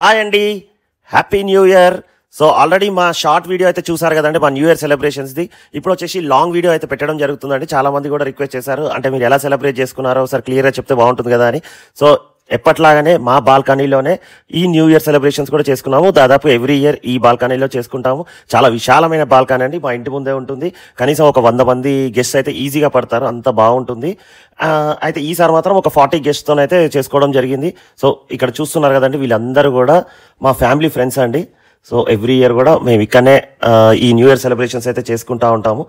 Hi అండి, happy new year. So already మా short video అయితే చూసారు కదండి, మా న్యూ ఇయర్ సెలబ్రేషన్స్ది. ఇప్పుడు వచ్చేసి లాంగ్ వీడియో అయితే పెట్టడం జరుగుతుందండి. చాలా మంది కూడా రిక్వెస్ట్ చేశారు, అంటే మీరు ఎలా సెలబ్రేట్ చేసుకున్నారో ఒకసారి క్లియర్గా చెప్తే బాగుంటుంది కదా అని. సో ఎప్పట్లాగానే మా బాల్కనీలోనే ఈ న్యూ ఇయర్ సెలబ్రేషన్స్ కూడా చేసుకున్నాము. దాదాపు ఎవ్రీ ఇయర్ ఈ బాల్కనీలో చేసుకుంటాము. చాలా విశాలమైన బాల్కనీ అండి, మా ఇంటి ముందే ఉంటుంది. కనీసం ఒక 100 మంది గెస్ట్స్ అయితే ఈజీగా పడతారు, అంత బాగుంటుంది. అయితే ఈసారి మాత్రం ఒక 40 గెస్ట్తోనైతే చేసుకోవడం జరిగింది. సో ఇక్కడ చూస్తున్నారు కదండి, వీళ్ళందరూ కూడా మా ఫ్యామిలీ ఫ్రెండ్స్ అండి. సో ఎవ్రీ ఇయర్ కూడా మేము ఇక్కడనే ఈ న్యూ ఇయర్ సెలబ్రేషన్స్ అయితే చేసుకుంటా ఉంటాము.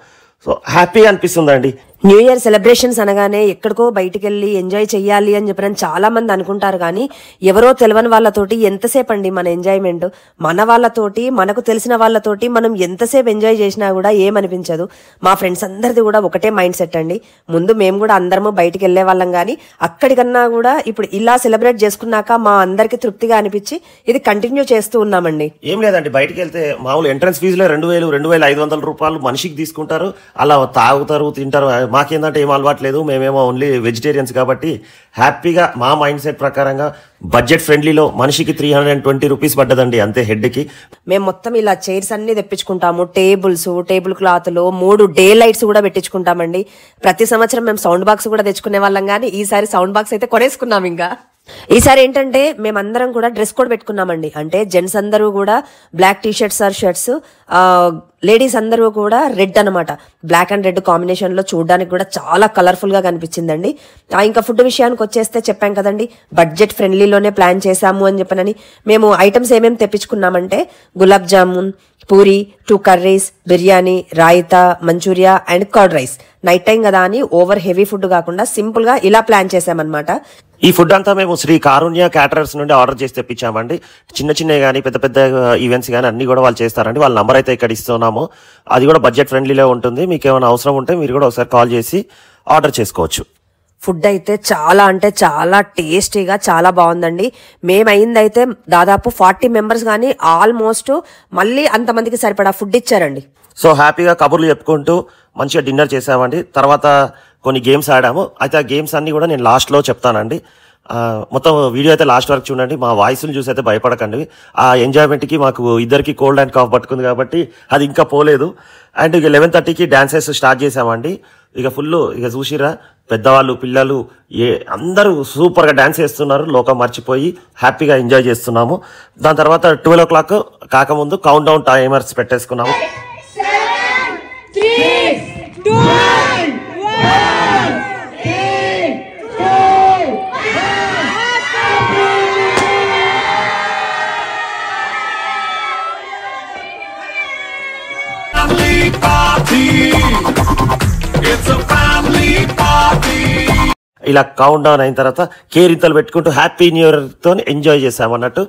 సో హ్యాపీ అనిపిస్తుందండి. న్యూ ఇయర్ సెలబ్రేషన్స్ అనగానే ఎక్కడికో బయటికి వెళ్ళి ఎంజాయ్ చెయ్యాలి అని చెప్పని చాలా మంది అనుకుంటారు. కానీ ఎవరో తెలియని వాళ్ళతోటి ఎంతసేపు అండి మన ఎంజాయ్మెంట్, మన వాళ్ళతోటి మనకు తెలిసిన వాళ్ళతోటి మనం ఎంతసేపు ఎంజాయ్ చేసినా కూడా ఏమనిపించదు. మా ఫ్రెండ్స్ అందరిది కూడా ఒకటే మైండ్ సెట్ అండి. ముందు మేము కూడా అందరము బయటికి వెళ్లే వాళ్ళం, కానీ అక్కడికన్నా కూడా ఇప్పుడు ఇలా సెలబ్రేట్ చేసుకున్నాక మా అందరికి తృప్తిగా అనిపించి ఇది కంటిన్యూ చేస్తూ ఉన్నామండి. ఏం లేదండి, బయటికి వెళ్తే మామూలు ఎంట్రన్స్ ఫీజులో 2,000-2,500 రూపాయలు మనిషికి తీసుకుంటారు. అలా తాగుతారు, తింటారు. మాకేందంటే ఏం అలవాట్లేదు, మేమేమో ఓన్లీ వెజిటేరియన్స్ కాబట్టి హ్యాపీగా మా మైండ్ సెట్ ప్రకారంగా బడ్జెట్ ఫ్రెండ్లీలో మనిషికి 320 రూపీస్ పడ్డదండి అంతే హెడ్కి. మేము మొత్తం ఇలా చైర్స్ అన్ని తెప్పించుకుంటాము, టేబుల్స్, టేబుల్ క్లాత్లు, 3 డే లైట్స్ కూడా పెట్టించుకుంటామండి. ప్రతి సంవత్సరం మేము సౌండ్ బాక్స్ కూడా తెచ్చుకునే వాళ్ళం, కానీ ఈసారి సౌండ్ బాక్స్ అయితే కొనేసుకున్నాం. ఇంకా ఈసారి ఏంటంటే మేమందరం కూడా డ్రెస్ కోడ్ పెట్టుకున్నామండి. అంటే జెంట్స్ అందరూ కూడా black T shirts or shirts, ladies అందరూ కూడా రెడ్ అనమాట. బ్లాక్ అండ్ రెడ్ కాంబినేషన్ లో చూడడానికి కూడా చాలా కలర్ఫుల్ గా కనిపించిందండి. ఇంకా ఫుడ్ విషయానికి వచ్చేస్తే చెప్పాం కదండి, బడ్జెట్ ఫ్రెండ్లీలోనే ప్లాన్ చేశాము అని చెప్పనని. మేము ఐటమ్స్ ఏమేమి తెప్పించుకున్నామంటే gulab jamun, puri, 2 curries, biryani, raita, manchuria and curd rice. Night time కదా అని ఓవర్ హెవీ ఫుడ్ కాకుండా సింపుల్ గా ఇలా ప్లాన్ చేశామన్నమాట. ఈ ఫుడ్ అంతా మేము శ్రీ కారుణ్య క్యాటరర్స్ నుండి ఆర్డర్ చేసి తెప్పించామండి. చిన్న చిన్నవి కానీ పెద్ద పెద్ద ఈవెంట్స్ కానీ అన్ని కూడా వాళ్ళు చేస్తారండి. వాళ్ళ నంబర్ అయితే ఇక్కడ ఇస్తున్నాము. అది కూడా బడ్జెట్ ఫ్రెండ్లీలో ఉంటుంది. మీకు ఏమైనా అవసరం ఉంటే మీరు కూడా ఒకసారి కాల్ చేసి ఆర్డర్ చేసుకోవచ్చు. ఫుడ్ అయితే చాలా అంటే చాలా టేస్టీగా చాలా బాగుందండి. మేమైందైతే దాదాపు 40 మెంబర్స్, కానీ ఆల్మోస్ట్ మళ్ళీ అంతమందికి సరిపడా ఫుడ్ ఇచ్చారండి. సో హ్యాపీగా కబుర్లు చెప్పుకుంటూ మంచిగా డిన్నర్ చేసామండి. తర్వాత కొన్ని గేమ్స్ ఆడాము. అయితే ఆ గేమ్స్ అన్ని కూడా నేను లాస్ట్లో చెప్తానండి. మొత్తం వీడియో అయితే లాస్ట్ వరకు చూడండి. మా వాయిస్ని చూసి అయితే భయపడకండి. ఆ ఎంజాయ్మెంట్కి మాకు ఇద్దరికి కోల్డ్ అండ్ కాఫ్ పట్టుకుంది కాబట్టి అది ఇంకా పోలేదు. అండ్ ఇక 11:30కి డాన్సెస్ స్టార్ట్ చేసామండి. ఇక ఫుల్ ఇక చూసిరా, పెద్దవాళ్ళు పిల్లలు అందరూ సూపర్గా డాన్స్ చేస్తున్నారు. లోకం మర్చిపోయి హ్యాపీగా ఎంజాయ్ చేస్తున్నాము. దాని తర్వాత 12 o'clock కాకముందు కౌంట్ డౌన్ టైమర్స్ పెట్టేసుకున్నాము. 7, 3, 2, 1. ఇలా కౌంట్ డౌన్ అయిన తర్వాత కేరింతలు పెట్టుకుంటూ హ్యాపీ న్యూ ఇయర్ తో ఎంజాయ్ చేసామన్నట్టు.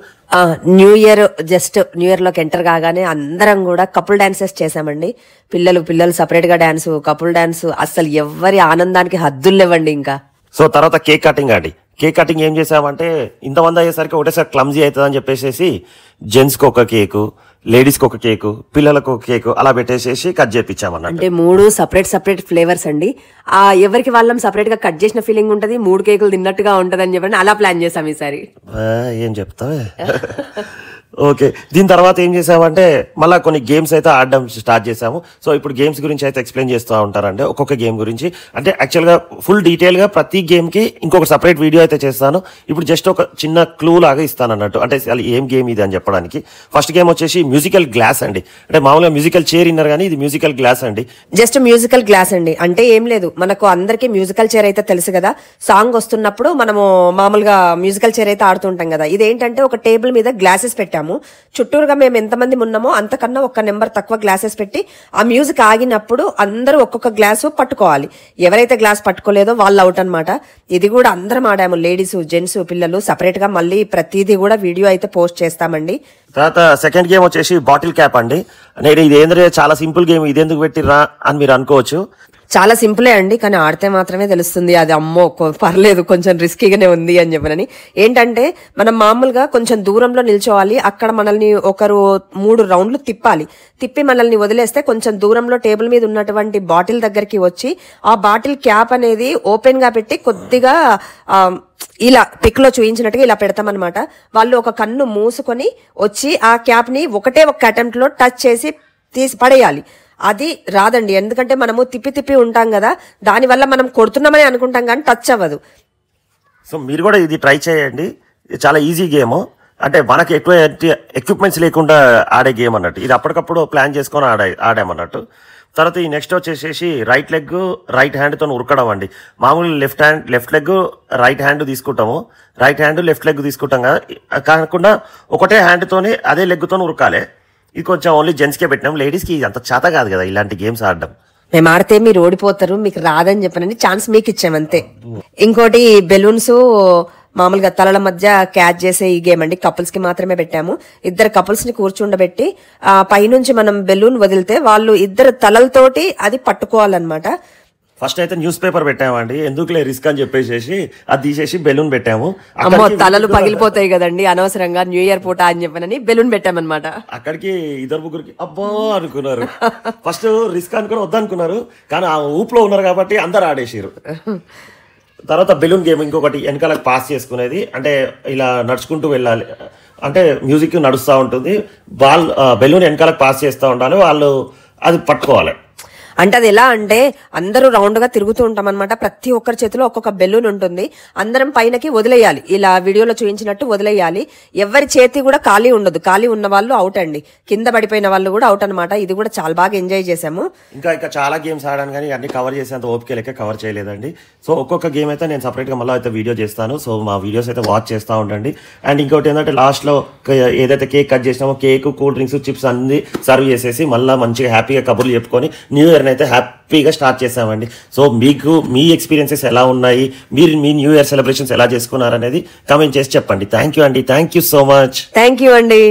New year just new year లోకి ఎంటర్ కాగానే అందరం కూడా కపుల్ డాన్సెస్ చేసామండి. పిల్లలు సపరేట్ గా డాన్స్, కపుల్ డాన్స్, అసలు ఎవరి ఆనందానికి హద్దులు లేవండి. ఇంకా సో తర్వాత కేక్ కటింగ్ అండి. కేక్ కటింగ్ ఏం చేసామంటే ఇంతమంది అయ్యేసరికి ఒకటేసారి క్లమ్జీ అవుతుంది అని చెప్పేసి జెంట్స్కి ఒక కేకు, లేడీస్కి ఒక కేకు, పిల్లలకు ఒక కేకు అలా పెట్టేసేసి కట్ చేయించామన్నట్టు. అంటే 3 సపరేట్ ఫ్లేవర్స్ అండి. ఎవరికి వాళ్ళం సపరేట్ గా కట్ చేసిన ఫీలింగ్ ఉంటది, 3 కేకులు తిన్నట్టుగా ఉంటది అని చెప్పండి అలా ప్లాన్ చేసాం ఈసారి. ఏం చెప్తావే. ఓకే, దీని తర్వాత ఏం చేసామంటే మళ్ళీ కొన్ని గేమ్స్ అయితే ఆడడం స్టార్ట్ చేసాము. సో ఇప్పుడు గేమ్స్ గురించి అయితే ఎక్స్ప్లెయిన్ చేస్తూ ఉంటారండి, ఒక్కొక్క గేమ్ గురించి. అంటే యాక్చువల్గా ఫుల్ డీటెయిల్గా ప్రతి గేమ్కి ఇంకొక సపరేట్ వీడియో అయితే చేస్తాను. ఇప్పుడు జస్ట్ ఒక చిన్న క్లూ లాగా ఇస్తాను అన్నట్టు, అంటే అసలు ఏం గేమ్ ఇది అని చెప్పడానికి. ఫస్ట్ గేమ్ వచ్చేసి మ్యూజికల్ గ్లాస్ అండి. అంటే మామూలుగా మ్యూజికల్ చైర్ ఇన్నారు, కానీ ఇది మ్యూజికల్ గ్లాస్ అండి. జస్ట్ మ్యూజికల్ గ్లాస్ అండి. అంటే ఏం లేదు, మనకు అందరికి మ్యూజికల్ చైర్ అయితే తెలుసు కదా, సాంగ్ వస్తున్నప్పుడు మనము మామూలుగా మ్యూజికల్ చైర్ అయితే ఆడుతుంటాం కదా. ఇదేంటంటే ఒక టేబుల్ మీద గ్లాసెస్ పెట్టాము. చుట్టూరుగా మేము ఎంతమంది ఉన్నామో అంతకన్నా 1 నెంబర్ తక్కువ గ్లాసెస్ పెట్టి ఆ మ్యూజిక్ ఆగినప్పుడు అందరూ ఒక్కొక్క గ్లాసు పట్టుకోవాలి. ఎవరైతే గ్లాస్ పట్టుకోలేదో వాళ్ళు అవుట్ అనమాట. ఇది కూడా అందరం ఆడాము, లేడీస్, జెంట్స్, పిల్లలు సపరేట్ గా. మళ్ళీ ప్రతిదీ కూడా వీడియో అయితే పోస్ట్ చేస్తామండి. తర్వాత సెకండ్ గేమ్ వచ్చేసి బాటిల్ క్యాప్ అండి. నేను ఇది ఏంటంటే చాలా సింపుల్ గేమ్, ఇది ఎందుకు పెట్టిర్రా అని మీరు అనుకోవచ్చు. చాలా సింపులే అండి, కానీ ఆడితే మాత్రమే తెలుస్తుంది అది అమ్మో పర్లేదు కొంచెం రిస్కీగానే ఉంది అని చెప్పనని. ఏంటంటే మనం మామూలుగా కొంచెం దూరంలో నిల్చోవాలి, అక్కడ మనల్ని ఒకరు 3 రౌండ్లు తిప్పి మనల్ని వదిలేస్తే కొంచెం దూరంలో టేబుల్ మీద ఉన్నటువంటి బాటిల్ దగ్గరికి వచ్చి ఆ బాటిల్ క్యాప్ అనేది ఓపెన్ గా పెట్టి కొద్దిగా ఇలా పిక్ లో చూయించినట్టుగా ఇలా పెడతామన్నమాట. వాళ్ళు ఒక కన్ను మూసుకొని వచ్చి ఆ క్యాప్ ని ఒకే అటెంప్ట్ లో టచ్ చేసి తీసి పడేయాలి. అది రాదండి, ఎందుకంటే మనము తిప్పి ఉంటాం కదా, దానివల్ల మనం కొడుతున్నామని అనుకుంటాం కానీ టచ్ అవ్వదు. సో మీరు కూడా ఇది ట్రై చేయండి, చాలా ఈజీ గేమ్. అంటే మనకి ఎక్కువ ఎక్విప్మెంట్స్ లేకుండా ఆడే గేమ్ అన్నట్టు. ఇది అప్పటికప్పుడు ప్లాన్ చేసుకొని ఆడామన్నట్టు. తర్వాత ఈ నెక్స్ట్ వచ్చేసేసి రైట్ హ్యాండ్తో ఉరకడం అండి. మామూలు లెఫ్ట్ లెగ్ రైట్ హ్యాండ్ తీసుకుంటాము, రైట్ హ్యాండ్ లెఫ్ట్ లెగ్ తీసుకుంటాం కదా, కాకుండా ఒకటే హ్యాండ్తోనే అదే లెగ్తో ఉరకాలి. ఇది కొంచెం ఓన్లీ జెంట్స్కే పెట్టినాం, లేడీస్కి అంత చేత కాదు కదా ఇలాంటి గేమ్స్ ఆడడం. మేము ఆడితే మీరు ఓడిపోతారు, మీకు రాదని చెప్పనని ఛాన్స్ మీకు ఇచ్చామంతే. ఇంకోటి బెలూన్స్ మామూలుగా తలల మధ్య క్యాచ్ చేసే ఈ గేమ్ అండి, కపుల్స్ కి మాత్రమే పెట్టాము. 2 కపుల్స్ ని కూర్చుండబెట్టి పైనుంచి మనం బెలూన్ వదిలితే వాళ్ళు 2 తలలతోటి అది పట్టుకోవాలన్నమాట. ఫస్ట్ అయితే న్యూస్ పేపర్ పెట్టామండి, ఎందుకులే రిస్క్ అని చెప్పేసి అది తీసేసి బెలూన్ పెట్టాము. అమ్మో తలలు పగిలిపోతాయి కదండి అనవసరంగా న్యూ ఇయర్ పూట అని చెప్పనని బెలూన్ పెట్టామన్నమాట. అక్కడికి 2 అబ్బో అనుకున్నారు, ఫస్ట్ రిస్క్ అనుకుని వద్దనుకున్నారు, కానీ ఆ ఊపులో ఉన్నారు కాబట్టి అందరు ఆడేసారు. తర్వాత బెలూన్ గేమ్ ఇంకొకటి, వెనకాలకు పాస్ చేసుకునేది, అంటే ఇలా నడుచుకుంటూ వెళ్ళాలి, అంటే మ్యూజిక్ నడుస్తూ ఉంటుంది, బెలూన్ వెనకాలకు పాస్ చేస్తూ ఉండాలి, వాళ్ళు అది పట్టుకోవాలి. అంటే అది ఎలా అంటే అందరూ రౌండ్ గా తిరుగుతూ ఉంటాం అనమాట, ప్రతి ఒక్కరి చేతిలో ఒక్కొక్క బెలూన్ ఉంటుంది, అందరం పైనకి వదిలేయాలి, ఇలా వీడియోలో చూపించినట్టు వదిలేయాలి. ఎవరి చేతి కూడా ఖాళీ ఉండదు, ఖాళీ ఉన్న వాళ్ళు అవుట్ అండి, కింద పడిపోయిన వాళ్ళు కూడా అవుట్ అనమాట. ఇది కూడా చాలా బాగా ఎంజాయ్ చేసాము. ఇంకా చాలా గేమ్స్ ఆడాను కానీ అన్ని కవర్ చేసేంత ఓపిక లెక్క కవర్ చేయలేదండి. సో ఒక్కొక్క గేమ్ అయితే నేను సపరేట్గా మళ్ళీ అయితే వీడియో చేస్తాను, సో మా వీడియోస్ అయితే వాచ్ చేస్తూ ఉండండి. అండ్ ఇంకోటి ఏంటంటే లాస్ట్లో ఏదైతే కేక్ కట్ చేసినామో కేక్, కూల్ డ్రింక్స్, చిప్స్ అన్ని సర్వ్ చేసేసి మళ్ళీ మంచిగా హ్యాపీగా కబుర్లు చెప్పుకొని న్యూ ఇయర్ అయితే హ్యాపీగా స్టార్ట్ చేసామండి. సో మీకు మీ ఎక్స్పీరియన్సెస్ ఎలా ఉన్నాయి, మీరు మీ న్యూ ఇయర్ సెలబ్రేషన్స్ ఎలా చేసుకున్నారనేది కామెంట్ చేసి చెప్పండి. థ్యాంక్ యూ అండి, thank you so much. Thank you అండి.